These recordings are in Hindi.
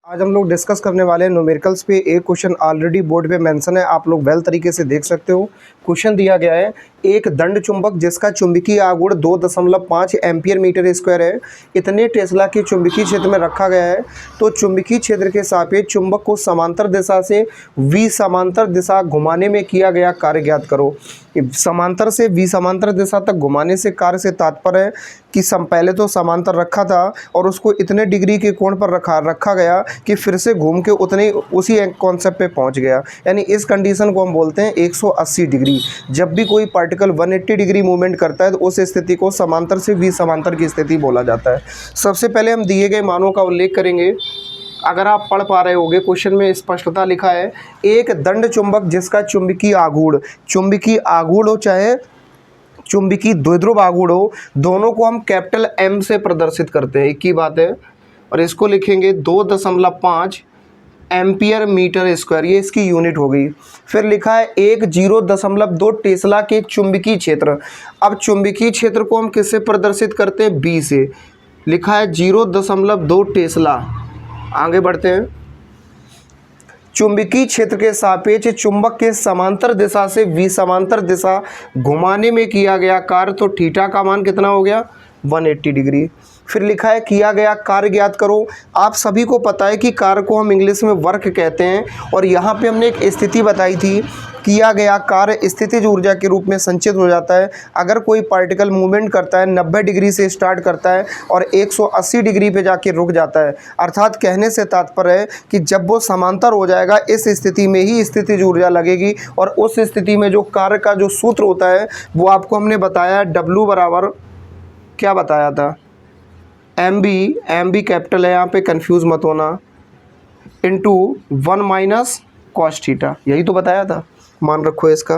आज हम लोग डिस्कस करने वाले हैं न्यूमेरिकल्स पे। एक क्वेश्चन ऑलरेडी बोर्ड पे मेंशन है, आप लोग वेल तरीके से देख सकते हो। क्वेश्चन दिया गया है, एक दंड चुंबक जिसका चुंबकीय आघूर्ण 2.5 एम्पियर मीटर स्क्वायर है, इतने टेस्ला के चुंबकीय क्षेत्र में रखा गया है। तो चुंबकीय क्षेत्र के सापेक्ष चुंबक को समांतर दिशा से विसमांतर दिशा घुमाने में किया गया कार्य ज्ञात करो। समांतर से विसमांतर दिशा तक घुमाने से कार्य से तात्पर्य है कि पहले तो समांतर रखा था और उसको इतने डिग्री के कोण पर रखा गया कि फिर से घूम के उतने उसी कॉन्सेप्ट पे पहुंच गया। यानी इस कंडीशन को हम बोलते हैं 180 डिग्री। जब भी कोई पार्टिकल 180 डिग्री मूवमेंट करता है तो उस स्थिति को समांतर से विसमांतर की स्थिति बोला जाता है। सबसे पहले हम दिए गए मानों का उल्लेख करेंगे। अगर आप पढ़ पा रहे होंगे, क्वेश्चन में स्पष्टता लिखा है, एक दंड चुंबक जिसका चुंबकीय आघूर्ण हो चाहे चुंबकीय द्विध्रुव आघूर्ण हो, दोनों को हम कैपिटल एम से प्रदर्शित करते हैं। एक ही बात है। और इसको लिखेंगे 2.5 एम्पियर मीटर स्क्वायर, ये इसकी यूनिट हो गई। फिर लिखा है 0.2 टेस्ला के चुंबकीय क्षेत्र। अब चुंबकीय क्षेत्र को हम किससे प्रदर्शित करते हैं? बी से। लिखा है 0.2 टेस्ला। आगे बढ़ते हैं। चुंबकीय क्षेत्र के सापेक्ष चुंबक के समांतर दिशा से विसमांतर दिशा घुमाने में किया गया कार्य, तो थीटा का मान कितना हो गया? 180 डिग्री। फिर लिखा है किया गया कार्य ज्ञात करो। आप सभी को पता है कि कार्य को हम इंग्लिश में वर्क कहते हैं, और यहाँ पे हमने एक स्थिति बताई थी, किया गया कार्य स्थितिज ऊर्जा के रूप में संचित हो जाता है। अगर कोई पार्टिकल मूवमेंट करता है, 90 डिग्री से स्टार्ट करता है और 180 डिग्री पे जाके रुक जाता है, अर्थात कहने से तात्पर्य है कि जब वो समांतर हो जाएगा, इस स्थिति में ही स्थितिज ऊर्जा लगेगी। और उस स्थिति में जो कार्य का जो सूत्र होता है वो आपको हमने बताया, W बराबर क्या बताया था? एम बी कैपिटल है, यहाँ पे कंफ्यूज मत होना, इंटू 1 माइनस कॉस थीटा, यही तो बताया था। मान रखो इसका।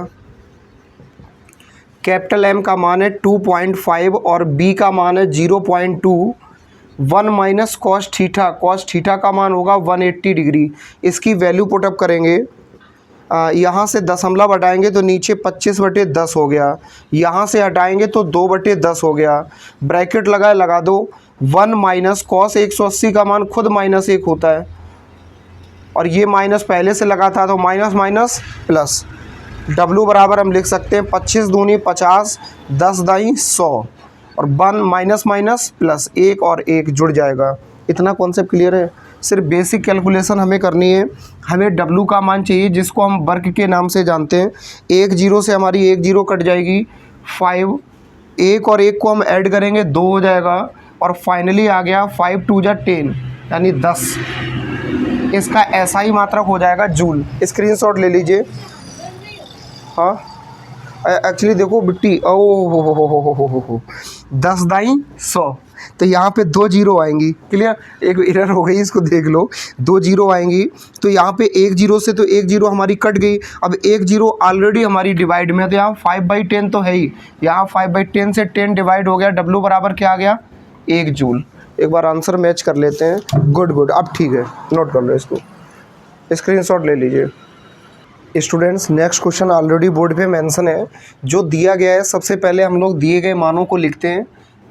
कैपिटल एम का मान है 2.5 और बी का मान है 0.2। 1 माइनस कॉस थीटा का मान होगा 180 डिग्री। इसकी वैल्यू पुटअप करेंगे, यहाँ से दशमलव हटाएंगे तो नीचे 25/10 हो गया, यहाँ से हटाएंगे तो 2/10 हो गया। ब्रैकेट लगा दो। 1 माइनस कॉस 180 का मान खुद -1 होता है, और ये माइनस पहले से लगा था तो माइनस माइनस प्लस। W बराबर हम लिख सकते हैं 25 दूनी 50, 10 दाई 100, और 1 माइनस माइनस प्लस, 1 और 1 जुड़ जाएगा। इतना कॉन्सेप्ट क्लियर है? सिर्फ बेसिक कैलकुलेशन हमें करनी है। हमें W का मान चाहिए, जिसको हम वर्ग के नाम से जानते हैं। 1 0 से हमारी 1 0 कट जाएगी, 5, 1 और 1 को हम ऐड करेंगे 2 हो जाएगा, और फाइनली आ गया 5 2 जा 10 यानी 10। इसका ऐसा ही मात्रक हो जाएगा जूल। स्क्रीनशॉट ले लीजिए। हाँ, एक्चुअली देखो बिट्टी, हो 10 दाई 100, तो यहाँ पे 2 0 आएंगी। क्लियर? एक एरर हो गई, इसको देख लो। 2 0 आएंगी, तो यहाँ पे 1 0 से तो 1 0 हमारी कट गई। अब 1 0 ऑलरेडी हमारी डिवाइड में है, तो यहाँ 5/10 तो है ही। यहाँ 5/10 से 10 डिवाइड हो गया। W बराबर क्या आ गया? 1 जूल। एक बार आंसर मैच कर लेते हैं। गुड, अब ठीक है, नोट कर लो इसको, स्क्रीनशॉट ले लीजिए। Students, next question already board पे मेंशन है। जो दिया गया है, सबसे पहले हम लोग दिए गए मानों को लिखते हैं,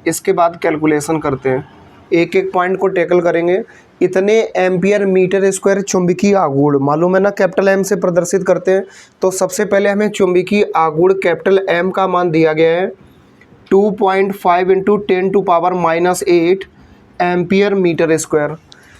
इसके बाद कैलकुलेशन करते हैं। एक एक पॉइंट को टैकल करेंगे। इतने एम्पियर मीटर स्क्वायर चुंबकीय आघूर्ण, मालूम है ना, कैपिटल एम से प्रदर्शित करते हैं। तो सबसे पहले हमें चुंबकीय आघूर्ण कैपिटल एम का मान दिया गया है 2.5 × 10⁻⁻8 एम्पियर मीटर स्क्वायर।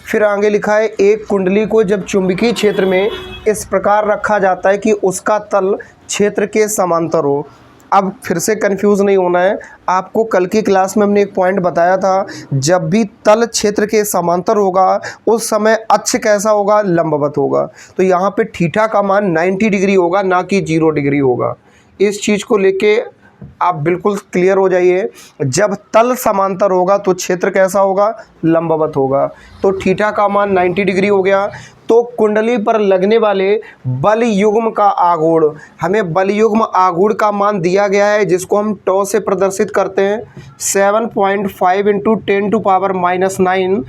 फिर आगे लिखा है, एक कुंडली को जब चुंबकीय क्षेत्र में इस प्रकार रखा जाता है कि उसका तल क्षेत्र के समांतर हो। अब फिर से कंफ्यूज नहीं होना है। आपको कल की क्लास में हमने एक पॉइंट बताया था, जब भी तल क्षेत्र के समांतर होगा उस समय अक्ष कैसा होगा? लंबवत होगा। तो यहाँ पे थीटा का मान 90 डिग्री होगा, ना कि 0 डिग्री होगा। इस चीज़ को लेके आप बिल्कुल क्लियर हो जाइए। जब तल समांतर होगा तो क्षेत्र कैसा होगा? लंबवत होगा। तो थीटा का मान 90 डिग्री हो गया। तो कुंडली पर लगने वाले बल युग्म का आघूर्ण, हमें बल युग्म आघूर्ण का मान दिया गया है, जिसको हम टॉ से प्रदर्शित करते हैं 7.5 × 10⁻⁹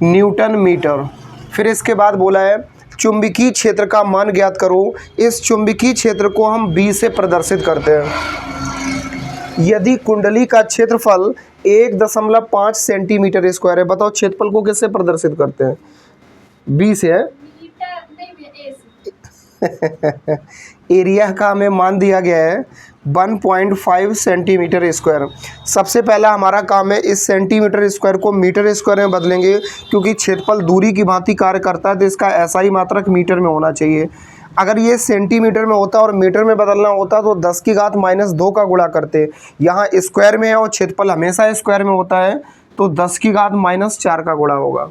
न्यूटन मीटर। फिर इसके बाद बोला है चुंबकीय क्षेत्र का मान ज्ञात करो। इस चुंबकीय क्षेत्र को हम B से प्रदर्शित करते हैं। यदि कुंडली का क्षेत्रफल 1.5 सेंटीमीटर स्क्वायर है, बताओ क्षेत्रफल को किससे प्रदर्शित करते हैं? बी से है। एरिया का हमें मान दिया गया है 1.5 सेंटीमीटर स्क्वायर। सबसे पहला हमारा काम है इस सेंटीमीटर स्क्वायर को मीटर स्क्वायर में बदलेंगे, क्योंकि क्षेत्रफल दूरी की भांति कार्य करता है तो इसका ऐसा ही मात्रक मीटर में होना चाहिए। अगर ये सेंटीमीटर में होता और मीटर में बदलना होता तो 10 की घात -2 का गुणा करते। यहाँ स्क्वायर में है और क्षेत्रफल हमेशा स्क्वायर में होता है तो 10 की घात -4 का गुणा होगा।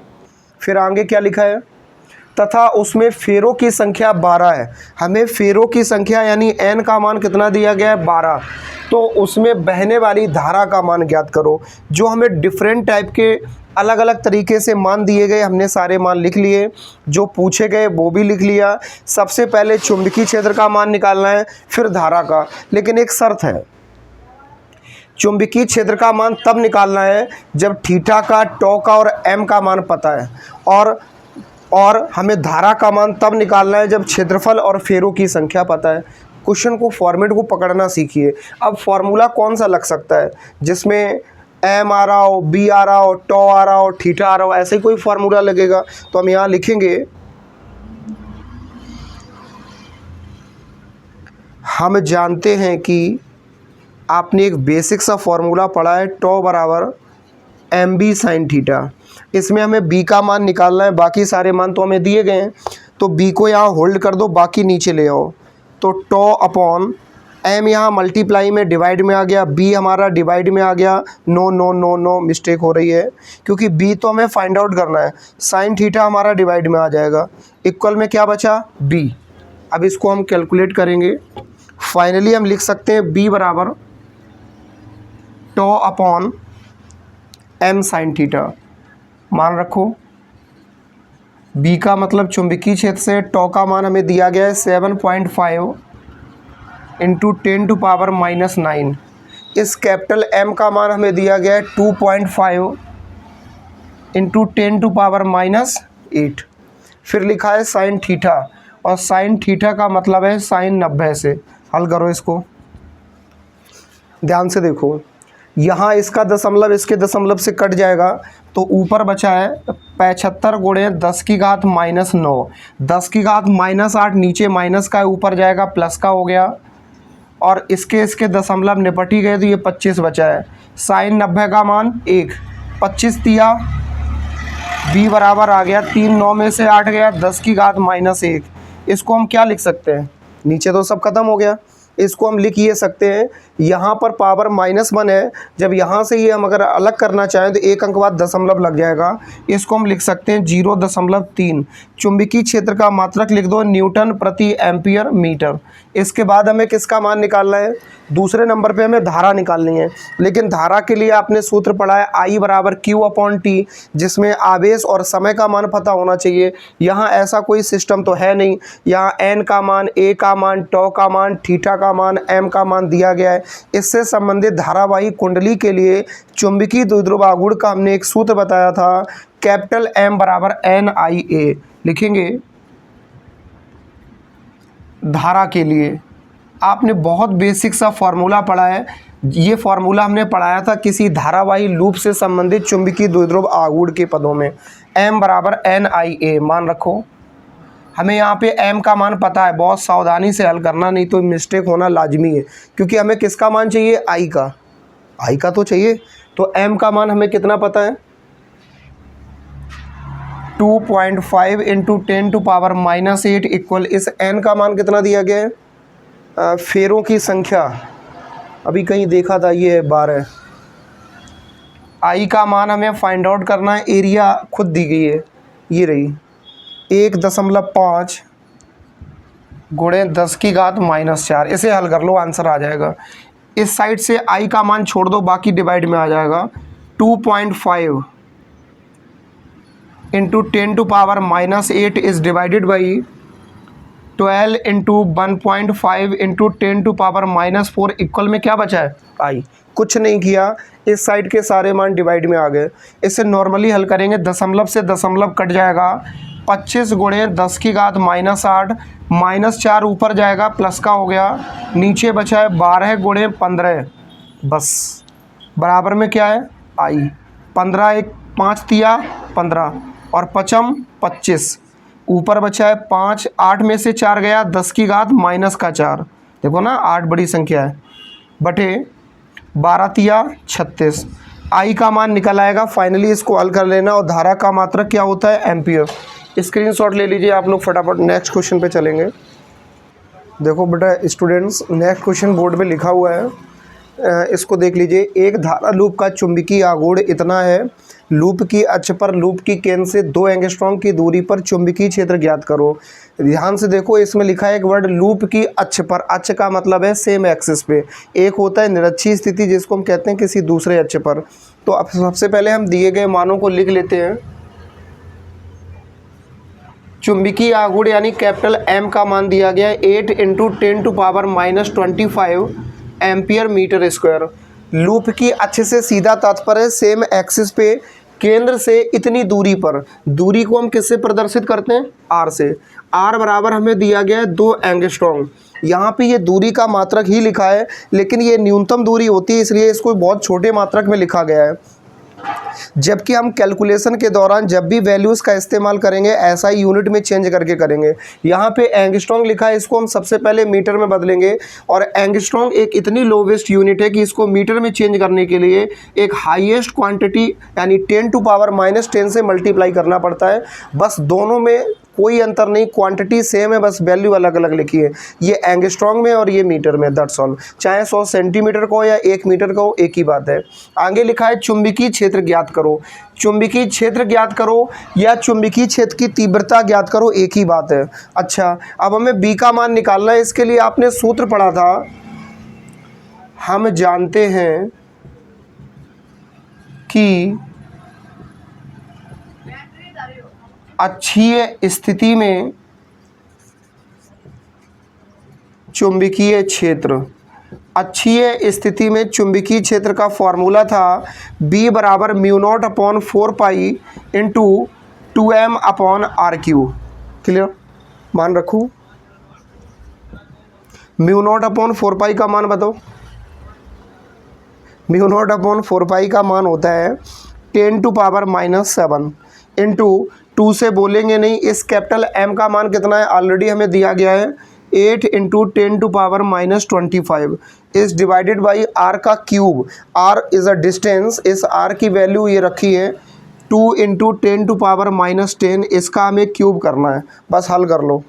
फिर आगे क्या लिखा है, तथा उसमें फेरों की संख्या 12 है। हमें फेरों की संख्या यानी n का मान कितना दिया गया है 12, तो उसमें बहने वाली धारा का मान ज्ञात करो। जो हमें डिफरेंट टाइप के अलग अलग तरीके से मान दिए गए, हमने सारे मान लिख लिए, जो पूछे गए वो भी लिख लिया। सबसे पहले चुंबकीय क्षेत्र का मान निकालना है, फिर धारा का। लेकिन एक शर्त है, चुंबकीय क्षेत्र का मान तब निकालना है जब थीटा का, टॉ का और एम का मान पता है, और हमें धारा का मान तब निकालना है जब क्षेत्रफल और फेरों की संख्या पता है। क्वेश्चन को फॉर्मेट को पकड़ना सीखिए। अब फॉर्मूला कौन सा लग सकता है जिसमें एम आ रहा हो, बी आ रहा हो, टॉ आ रहा हो, थीटा आ रहा हो, ऐसे ही कोई फार्मूला लगेगा। तो हम यहाँ लिखेंगे, हम जानते हैं कि आपने एक बेसिक सा फॉर्मूला पढ़ा है, टॉ बराबर एम बी साइन थीटा। इसमें हमें बी का मान निकालना है, बाकी सारे मान तो हमें दिए गए हैं, तो बी को यहाँ होल्ड कर दो, बाकी नीचे ले आओ। तो टॉ अपॉन एम यहाँ मल्टीप्लाई में डिवाइड में आ गया, बी हमारा डिवाइड में आ गया। No no no no, mistake हो रही है, क्योंकि बी तो हमें फाइंड आउट करना है। साइन थीटा हमारा डिवाइड में आ जाएगा, इक्वल में क्या बचा बी। अब इसको हम कैलकुलेट करेंगे। फाइनली हम लिख सकते हैं बी बराबर टॉ अपॉन एम साइन थीटा। मान रखो, बी का मतलब चुंबकीय क्षेत्र से, टॉ का मान हमें दिया गया है 7.5 इंटू 10⁻⁹। इस कैपिटल एम का मान हमें दिया गया है 2.5 इंटू 10⁻⁸। फिर लिखा है साइन थीटा, और साइन थीटा का मतलब है साइन 90 से। हल करो इसको, ध्यान से देखो। यहाँ इसका दशमलव इसके दशमलव से कट जाएगा, तो ऊपर बचा है 75 गुणे 10 की घात -9। 10 की घात -8 नीचे माइनस का, ऊपर जाएगा प्लस का हो गया, और इसके दशमलव निपट ही गए तो ये 25 बचा है। साइन 90 का मान 1, 25 दिया, बी बराबर आ गया 3, 9 में से 8 गया, 10 की घात -1। इसको हम क्या लिख सकते हैं, नीचे तो सब खत्म हो गया, इसको हम लिख ये सकते हैं, यहाँ पर पावर -1 है, जब यहाँ से ये हम अगर अलग करना चाहें तो एक अंक बाद दशमलव लग जाएगा। इसको हम लिख सकते हैं 0.3। चुंबकीय क्षेत्र का मात्रक लिख दो न्यूटन प्रति एम्पियर मीटर। इसके बाद हमें किसका मान निकालना है, दूसरे नंबर पे हमें धारा निकालनी है। लेकिन धारा के लिए आपने सूत्र पढ़ा है I बराबर Q/T, जिसमें आवेश और समय का मान पता होना चाहिए। यहाँ ऐसा कोई सिस्टम तो है नहीं, यहाँ n का मान, a का मान, टॉ का मान, थीटा का मान, m का मान दिया गया है। इससे संबंधित धारावाही कुंडली के लिए चुंबकीय द्विध्रुव आघूर्ण का हमने एक सूत्र बताया था, कैपिटल M बराबर NIA। लिखेंगे धारा के लिए आपने बहुत बेसिक सा फॉर्मूला पढ़ा है। ये फॉर्मूला हमने पढ़ाया था किसी धारावाही लूप से संबंधित चुंबकीय द्विध्रुव आघूर्ण के पदों में। M बराबर NIA मान रखो। हमें यहाँ पे m का मान पता है, बहुत सावधानी से हल करना, नहीं तो मिस्टेक होना लाजमी है, क्योंकि हमें किसका मान चाहिए, i का तो चाहिए। तो m का मान हमें कितना पता है, 2.5 इंटू 10⁻⁸ इक्वल, इस n का मान कितना दिया गया है, फेरों की संख्या अभी कहीं देखा था, ये है 12। i का मान हमें फाइंड आउट करना है, एरिया खुद दी गई है, ये रही 1.5 गुणे 10 की घात -4। इसे हल कर लो, आंसर आ जाएगा। इस साइड से i का मान छोड़ दो, बाकी डिवाइड में आ जाएगा। 2.5 into 10⁻⁸ is divided by 12 into 1.5 into 10⁻⁴ equal में क्या बचा है, i। कुछ नहीं किया, इस साइड के सारे मान डिवाइड में आ गए। इसे नॉर्मली हल करेंगे, दशमलव से दशमलव कट जाएगा। 25 गुणे 10 की घात -8, -4 ऊपर जाएगा, प्लस का हो गया, नीचे बचा है 12 गुणे 15, बस बराबर में क्या है i। 15 1 5 दिया 15 और 5 25, ऊपर बचा है 5, 8 में से 4 गया, 10 की घात माइनस का 4, देखो ना 8 बड़ी संख्या है, बटे 12 तिया 36। आई का मान निकल आएगा। फाइनली इसको हल कर लेना। और धारा का मात्रक क्या होता है? एम्पियर। स्क्रीनशॉट ले लीजिए आप लोग फटाफट। नेक्स्ट क्वेश्चन पे चलेंगे। देखो बेटा स्टूडेंट्स, नेक्स्ट क्वेश्चन बोर्ड पे लिखा हुआ है, इसको देख लीजिए। एक धारा लूप का चुंबकीय आघूर्ण इतना है, लूप की अक्ष पर लूप की केंद्र से 2 एंगस्ट्रॉम की दूरी पर चुंबकीय क्षेत्र ज्ञात करो। ध्यान से देखो, इसमें लिखा है एक वर्ड लूप की अक्ष पर। अक्ष का मतलब है सेम एक्सिस पे। एक होता है निरक्षीय स्थिति जिसको हम कहते हैं किसी दूसरे अक्ष पर। तो अब सबसे पहले हम दिए गए मानों को लिख लेते हैं। चुंबकीय आघूर्ण यानी कैपिटल एम का मान दिया गया है 8 × 10⁻⁻25 एम्पियर मीटर स्क्वायर। लूप की अक्ष से सीधा तात्पर्य है सेम एक्सिस पे केंद्र से इतनी दूरी पर। दूरी को हम किससे प्रदर्शित करते हैं? आर से। आर बराबर हमें दिया गया है 2 एंगस्ट्रॉम। यहाँ पे ये दूरी का मात्रक ही लिखा है, लेकिन ये न्यूनतम दूरी होती है, इसलिए इसको बहुत छोटे मात्रक में लिखा गया है। जबकि हम कैलकुलेशन के दौरान जब भी वैल्यूज़ का इस्तेमाल करेंगे ऐसा ही यूनिट में चेंज करके करेंगे। यहाँ पे एंगस्ट्रॉम लिखा है, इसको हम सबसे पहले मीटर में बदलेंगे। और एंगस्ट्रॉम एक इतनी लोवेस्ट यूनिट है कि इसको मीटर में चेंज करने के लिए एक हाईएस्ट क्वांटिटी यानी 10⁻⁻10 से मल्टीप्लाई करना पड़ता है। बस दोनों में कोई अंतर नहीं, क्वांटिटी सेम है, बस वैल्यू अलग अलग लिखी है। ये एंगस्ट्रॉम में और ये मीटर में, दैट्स ऑल। चाहे 100 सेंटीमीटर का हो या 1 मीटर का हो, एक ही बात है। आगे लिखा है चुंबकीय क्षेत्र ज्ञात करो। चुंबकीय क्षेत्र ज्ञात करो या चुंबकीय क्षेत्र की तीव्रता ज्ञात करो, एक ही बात है। अच्छा, अब हमें बी का मान निकालना है। इसके लिए आपने सूत्र पढ़ा था, हम जानते हैं कि अक्षीय स्थिति में चुंबकीय क्षेत्र, अक्षीय स्थिति में चुंबकीय क्षेत्र का फॉर्मूला था B बराबर μ0/4π × 2m/r³। क्लियर? मान रखूँ, μ0/4π का मान बताओ। μ0/4π का मान होता है 10⁻⁻7 इंटू 2 से बोलेंगे नहीं। इस कैपिटल M का मान कितना है? ऑलरेडी हमें दिया गया है 8 × 10⁻⁻25 इस डिवाइडेड बाई R का cube. R is a distance, इस R की वैल्यू ये रखी है 2 × 10⁻⁻10, इसका हमें क्यूब करना है। बस हल कर लो।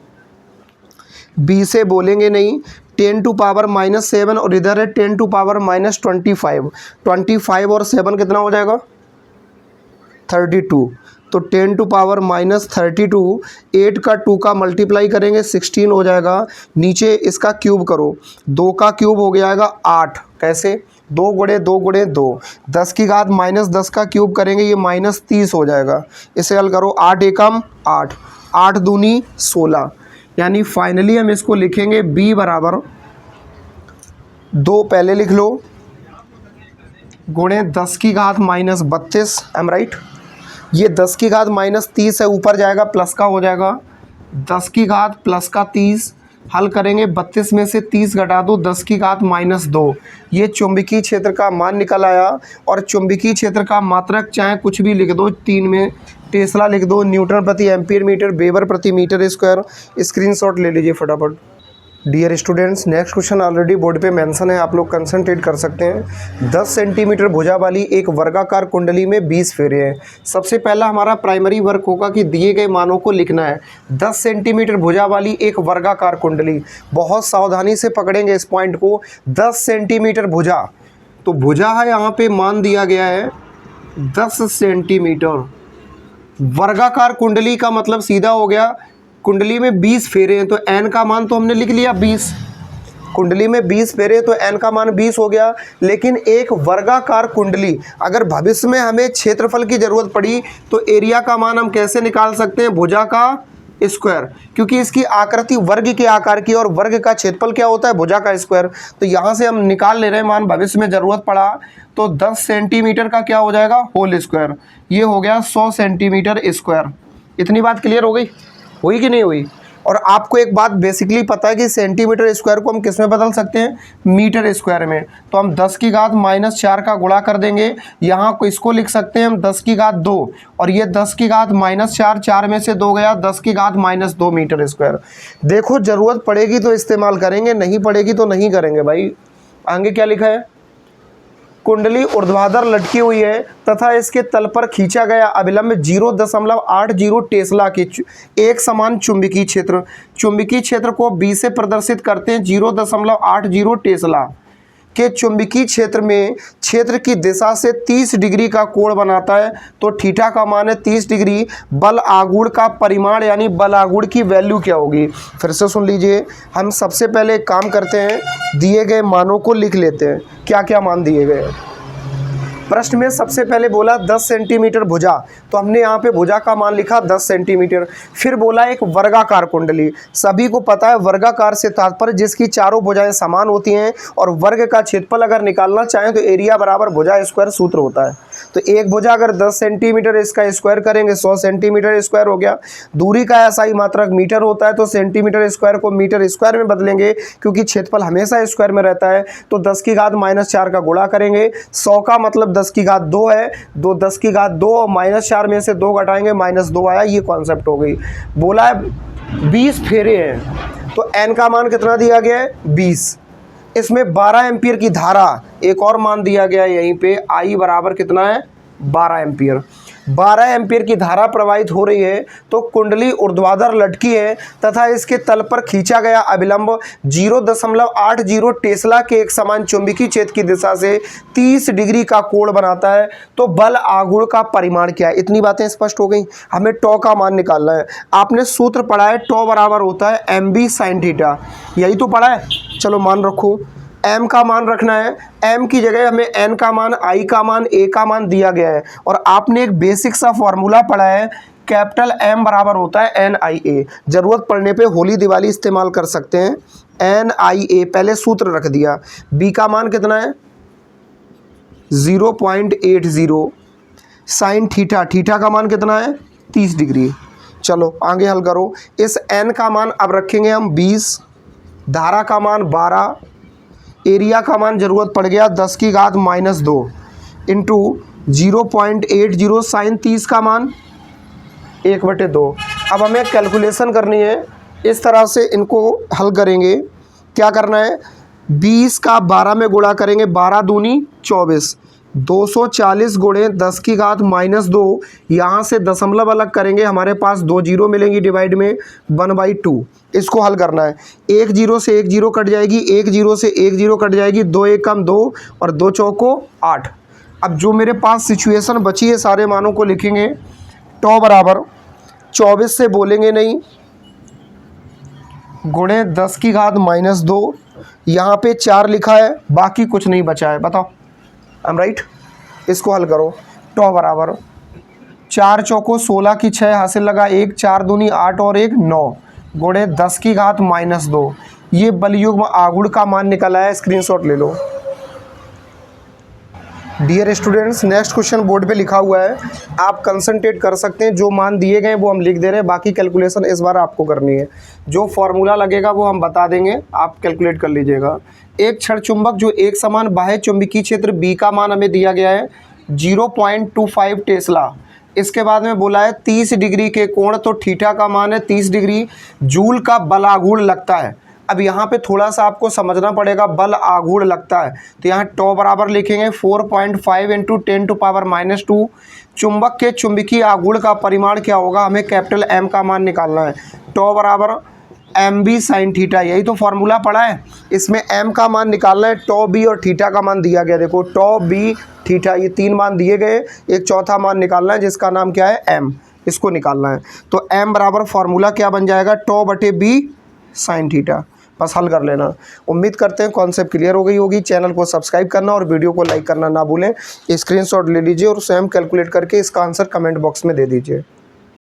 B से बोलेंगे नहीं, 10⁻⁻7 और इधर है 10⁻⁻25। 25 और 7 कितना हो जाएगा? 32। तो 10⁻32, 8 का 2 का मल्टीप्लाई करेंगे 16 हो जाएगा। नीचे इसका क्यूब करो, 2 का क्यूब हो जाएगा 8। कैसे? 2 × 2 × 2, 10 की घात -10 का क्यूब करेंगे, ये -30 हो जाएगा। इसे हल करो, 8 एकम 8, 8 दूनी 16। यानी फाइनली हम इसको लिखेंगे B बराबर 2 पहले लिख लो, गुणे 10 की घात -32। Am right? ये 10 की घात -30 है, ऊपर जाएगा प्लस का हो जाएगा 10 की घात प्लस का 30। हल करेंगे, 32 में से 30 घटा दो, 10 की घात -2। ये चुंबकीय क्षेत्र का मान निकल आया। और चुंबकीय क्षेत्र का मात्रक चाहे कुछ भी लिख दो, 3 में टेस्ला लिख दो, न्यूटन प्रति एम्पीयर मीटर, वेबर प्रति मीटर स्क्वायर। स्क्रीनशॉट ले लीजिए फटाफट। Dear students, next question already board पे मेंशन है, आप लोग कंसंट्रेट कर सकते हैं। 10 सेंटीमीटर भुजा वाली एक वर्गाकार कुंडली में 20 फेरे हैं। सबसे पहला हमारा प्राइमरी वर्क होगा कि दिए गए मानों को लिखना है। 10 सेंटीमीटर भुजा वाली एक वर्गाकार कुंडली, बहुत सावधानी से पकड़ेंगे इस पॉइंट को। 10 सेंटीमीटर भुजा, तो भुजा है, यहाँ पे मान दिया गया है 10 सेंटीमीटर। वर्गाकार कुंडली का मतलब सीधा हो गया, कुंडली में 20 फेरे हैं, तो n का मान तो हमने लिख लिया 20। कुंडली में 20 फेरे तो n का मान 20 हो गया। लेकिन एक वर्गाकार कुंडली, अगर भविष्य में हमें क्षेत्रफल की ज़रूरत पड़ी तो एरिया का मान हम कैसे निकाल सकते हैं? भुजा का स्क्वायर, क्योंकि इसकी आकृति वर्ग के आकार की और वर्ग का क्षेत्रफल क्या होता है? भुजा का स्क्वायर। तो यहाँ से हम निकाल ले रहे हैं मान, भविष्य में ज़रूरत पड़ा तो 10 सेंटीमीटर का क्या हो जाएगा? Whole square. ये हो गया 100 सेंटीमीटर स्क्वायर। इतनी बात क्लियर हो गई? हुई कि नहीं हुई? और आपको एक बात बेसिकली पता है कि सेंटीमीटर स्क्वायर को हम किस में बदल सकते हैं, मीटर स्क्वायर में। तो हम 10 की घात -4 का गुणा कर देंगे, यहाँ को इसको लिख सकते हैं हम 10 की घात 2, और ये 10 की घात -4, 4 में से 2 गया, 10 की घात -2 मीटर स्क्वायर। देखो ज़रूरत पड़ेगी तो इस्तेमाल करेंगे, नहीं पड़ेगी तो नहीं करेंगे भाई। आगे क्या लिखा है, कुंडली ऊर्ध्वाधर लटकी हुई है तथा इसके तल पर खींचा गया अभिलंब 0.80 टेस्ला के एक समान चुंबकीय क्षेत्र, चुंबकीय क्षेत्र को B से प्रदर्शित करते हैं 0.80 टेस्ला के चुंबकीय क्षेत्र में क्षेत्र की दिशा से 30 डिग्री का कोण बनाता है। तो थीटा का मान है 30 डिग्री। बल आघूर्ण का परिमाण यानी बल आघूर्ण की वैल्यू क्या होगी, फिर से सुन लीजिए। हम सबसे पहले एक काम करते हैं, दिए गए मानों को लिख लेते हैं, क्या क्या मान दिए गए हैं। प्रश्न में सबसे पहले बोला 10 सेंटीमीटर भुजा, तो हमने यहाँ पे भुजा का मान लिखा 10 सेंटीमीटर। फिर बोला एक वर्गाकार कुंडली, सभी को पता है वर्गाकार से तात्पर्य जिसकी चारों भुजाएं समान होती हैं, और वर्ग का क्षेत्रफल अगर निकालना चाहें तो एरिया बराबर भुजा स्क्वायर सूत्र होता है। तो एक भुजा अगर 10 सेंटीमीटर, इसका स्क्वायर करेंगे 100 सेंटीमीटर स्क्वायर हो गया। दूरी का ऐसा मात्रक मीटर होता है, तो सेंटीमीटर स्क्वायर को मीटर स्क्वायर में बदलेंगे क्योंकि क्षेत्रफल हमेशा स्क्वायर में रहता है। तो 10 की घात -4 का गुणा करेंगे, 100 का मतलब 10 की घात 2 है, 10 की घात 2 और -4 में से 2 घटाएंगे -2 आया, ये कॉन्सेप्ट हो गई। बोला है 20 फेरे हैं, तो n का मान कितना दिया गया है 20। इसमें 12 एम्पियर की धारा, एक और मान दिया गया है यहीं पे, I बराबर कितना है 12 एम्पियर। 12 एम्पियर की धारा प्रवाहित हो रही है, तो कुंडली ऊर्ध्वाधर लटकी है तथा इसके तल पर खींचा गया अभिलंब 0.80 टेस्ला के एक समान चुंबकीय क्षेत्र की दिशा से 30 डिग्री का कोण बनाता है। तो बल आघूर्ण का परिमाण क्या है, इतनी बातें स्पष्ट हो गई। हमें टॉ का मान निकालना है। आपने सूत्र पढ़ा है, टॉ बराबर होता है mb sin थीटा, यही तो पढ़ा है। चलो मान रखो, m का मान रखना है, m की जगह हमें n का मान, i का मान, a का मान दिया गया है। और आपने एक बेसिक सा फॉर्मूला पढ़ा है, कैपिटल M बराबर होता है NIA। जरूरत पड़ने पे होली दिवाली इस्तेमाल कर सकते हैं, NIA पहले सूत्र रख दिया। b का मान कितना है 0.80 साइन थीटा, थीटा का मान कितना है 30 डिग्री। चलो आगे हल करो। इस n का मान अब रखेंगे हम 20, धारा का मान 12, एरिया का मान जरूरत पड़ गया 10 की घात -2 इंटू 0.80 साइन 30 का मान 1/2। अब हमें कैलकुलेशन करनी है, इस तरह से इनको हल करेंगे। क्या करना है, 20 का 12 में गुणा करेंगे, 12 दूनी 24, 240 गुणे 10 की घात -2, यहाँ से दशमलव अलग करेंगे, हमारे पास 2 जीरो मिलेंगी डिवाइड में 1/2। इसको हल करना है, 1 जीरो से 1 जीरो कट जाएगी, 1 जीरो से 1 जीरो कट जाएगी, 2 1 कम 2 और 2 चौको 8। अब जो मेरे पास सिचुएशन बची है सारे मानों को लिखेंगे। टॉ बराबर 24 से बोलेंगे नहीं, गुणे 10 की घात -2, यहाँ पे 4 लिखा है, बाकी कुछ नहीं बचा है, बताओ I'm राइट। इसको हल करो। टॉ बराबर 4 चौको 16 की 6 हासिल लगा, 1 4 दूनी 8 और 1 9 गुणे 10 की घात -2। ये बलयुग्म आघूर्ण का मान निकला है, स्क्रीनशॉट ले लो। Dear students, next question board पे लिखा हुआ है, आप कंसंट्रेट कर सकते हैं। जो मान दिए गए वो हम लिख दे रहे हैं, बाकी कैलकुलेशन इस बार आपको करनी है। जो फॉर्मूला लगेगा वो हम बता देंगे, आप कैलकुलेट कर लीजिएगा। एक क्षण चुंबक जो एक समान बाह्य चुंबकीय क्षेत्र B का मान हमें दिया गया है 0.25 टेस्ला। इसके बाद में बोला है 30 डिग्री के कोण, तो थीटा का मान है 30 डिग्री। जूल का बल आघूर्ण लगता है। अब यहाँ पे थोड़ा सा आपको समझना पड़ेगा, बल आघूर्ण लगता है, तो यहाँ टॉ बराबर लिखेंगे 4.5 × 10⁻²। चुंबक के चुंबकीय आघूर्ण का परिमाण क्या होगा, हमें कैपिटल M का मान निकालना है। टॉ बराबर mb sin थीटा, यही तो फॉर्मूला पड़ा है। इसमें m का मान निकालना है, टॉ b और थीटा का मान दिया गया। देखो टॉ b थीटा, ये 3 मान दिए गए, एक चौथा मान निकालना है जिसका नाम क्या है m, इसको निकालना है। तो m बराबर फॉर्मूला क्या बन जाएगा, टॉ बटे b sin थीटा। बस हल कर लेना। उम्मीद करते हैं कॉन्सेप्ट क्लियर हो गई होगी। चैनल को सब्सक्राइब करना और वीडियो को लाइक करना ना भूलें। स्क्रीनशॉट ले लीजिए और स्वयं कैलकुलेट करके इसका आंसर कमेंट बॉक्स में दे दीजिए।